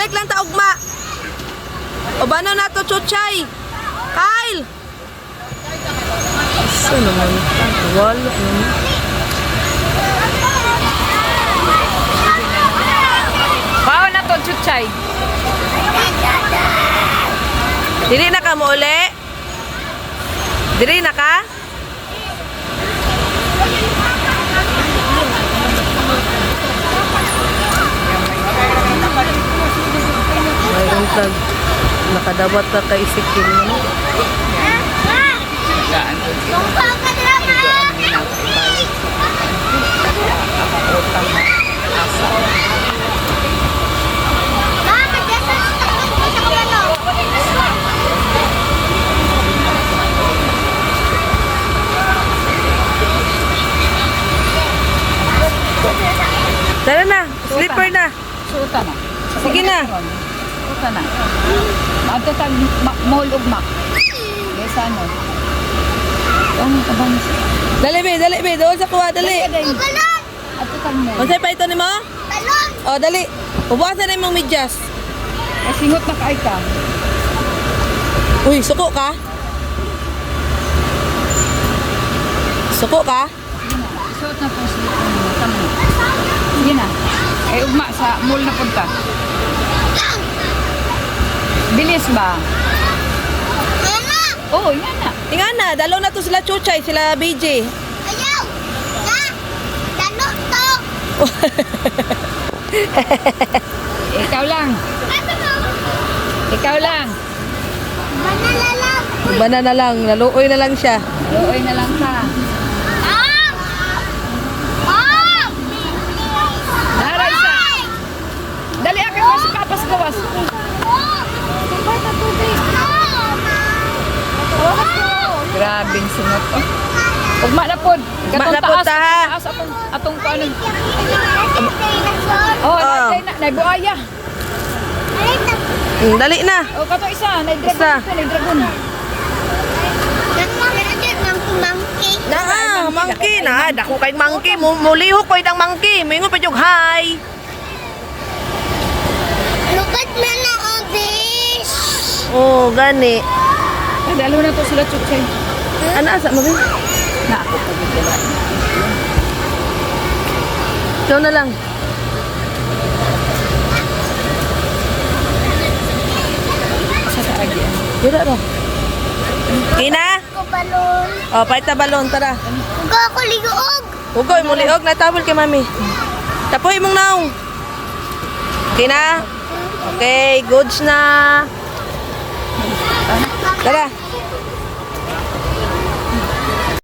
Balik lang ta ugma. O bano na to Chuchay? Kyle! Asa naman? Wala naman. Bao na to, Chuchay. Dili na ka mo uli? Dili na ka? Mayroon tag nakadawat na kay Sikim mo. Tara na, slipper na. Suta na. Sige na. Suta na. Mato tag mall ugma. Yes, ano? Ano ka bang? Dali be, doon sa kuha, dali. Ato tag mall. Unsay pa ito nimo? Talon. Oh, dali. Ubuasan na imong medyas. Singot na kaay ka. Uy, suko ka? Suko ka? Suot na po slip mo. Tama. Sige na. Eh, ugma sa mall na punta. Bilis ba? Oo, oh, yan na. Tingnan na, dalaw na to sila Chuchay, sila BJ. Ayaw! Na! Lalo to! Ikaw lang. Ikaw lang. Manala lang! Bana na lang, naluoy na lang siya. Luoy na lang ka. Ah! Ah! Nara isa. Dali akin mo si Papas gawas. Grabing sunod to. Ugma na pod. Ugma na pod, ta, ha? Taas atong paano. Oh, nay buaya. Dali na. Oh, kato isa, nay Isa. dragon, nay dragon. Na, monkey na. Dako kay monkey, mulihok ko idang monkey. Mingon pa jog hi. Lukat na na, Obis! Oh, gani. Dalo na to sila Chuchay. Ano asa mo? Na ako pagdala. Ikaw na lang. Sa kaagi. Dira ra. Kina? Ko balon. Oh, pait na balon, tara. Uga ako ligoog. Ugoy, muliog na tawel kay mami. Tapoy mong naong. Kina? Okay, goods na. Tara.